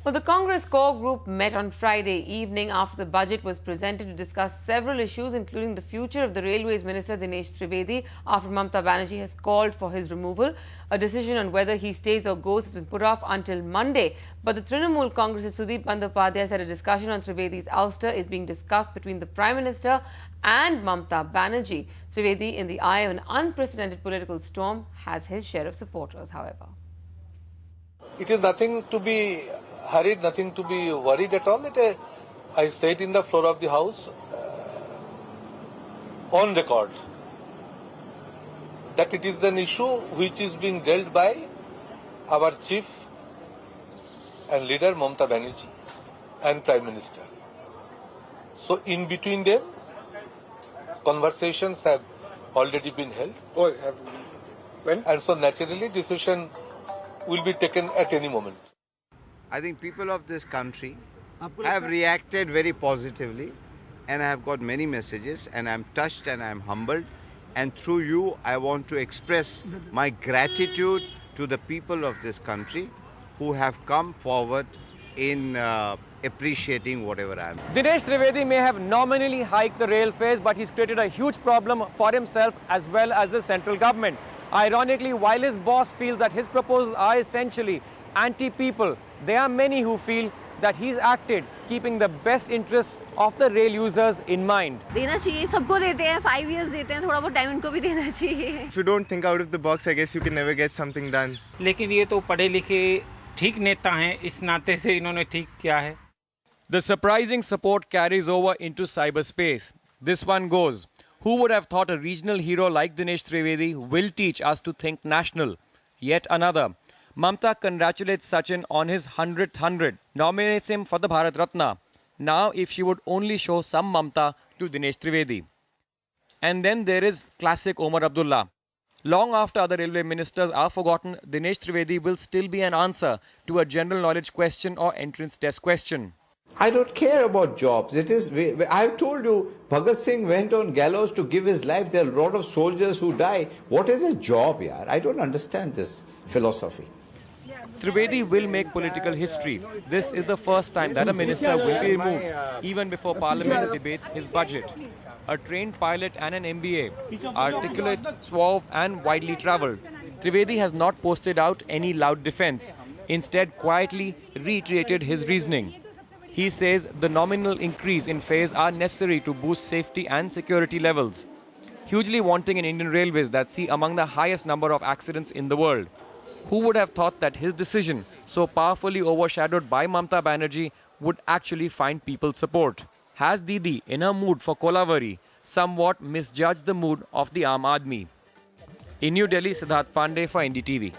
Well, the Congress core group met on Friday evening after the budget was presented to discuss several issues, including the future of the Railways Minister Dinesh Trivedi after Mamata Banerjee has called for his removal. A decision on whether he stays or goes has been put off until Monday. But the Trinamool Congress's Sudeep Bandyopadhyay said a discussion on Trivedi's ouster is being discussed between the Prime Minister and Mamata Banerjee. Trivedi, in the eye of an unprecedented political storm, has his share of supporters, however. It is nothing to be hurried, nothing to be worried at all. I said in the floor of the House, on record, that it is an issue which is being dealt by our chief and leader Mamata Banerjee and Prime Minister. So in between them, conversations have already been held. Oh, have when? And so naturally decision will be taken at any moment. I think people of this country have reacted very positively, and I have got many messages, and I'm touched and I'm humbled, and through you I want to express my gratitude to the people of this country who have come forward in appreciating whatever I am. Dinesh Trivedi may have nominally hiked the rail fares, but he's created a huge problem for himself as well as the central government. Ironically, while his boss feels that his proposals are essentially anti-people, there are many who feel that he's acted keeping the best interests of the rail users in mind. देना चाहिए, सबको देते हैं, 5 years देते हैं, थोड़ा बहुत time इनको भी देना चाहिए. If you don't think out of the box, I guess you can never get something done. लेकिन ये तो पढ़े लिखे ठीक नेता हैं, इस नाते से इन्होंने ठीक किया है. The surprising support carries over into cyberspace. This one goes. Who would have thought a regional hero like Dinesh Trivedi will teach us to think national? Yet another. Mamata congratulates Sachin on his 100th 100, nominates him for the Bharat Ratna. Now, if she would only show some Mamata to Dinesh Trivedi. And then there is classic Omar Abdullah. Long after other railway ministers are forgotten, Dinesh Trivedi will still be an answer to a general knowledge question or entrance test question. I don't care about jobs. I've told you, Bhagat Singh went on gallows to give his life. There are a lot of soldiers who die. What is a job, yaar? I don't understand this philosophy. Trivedi will make political history. This is the first time that a minister will be removed, even before Parliament debates his budget. A trained pilot and an MBA, articulate, suave and widely travelled, Trivedi has not posted out any loud defence. Instead, quietly reiterated his reasoning. He says the nominal increase in fares are necessary to boost safety and security levels. Hugely wanting in Indian Railways that see among the highest number of accidents in the world. Who would have thought that his decision, so powerfully overshadowed by Mamata Banerjee, would actually find people's support? Has Didi, in her mood for Kolavari, somewhat misjudged the mood of the Aam Aadmi? In New Delhi, Siddharth Pandey for NDTV.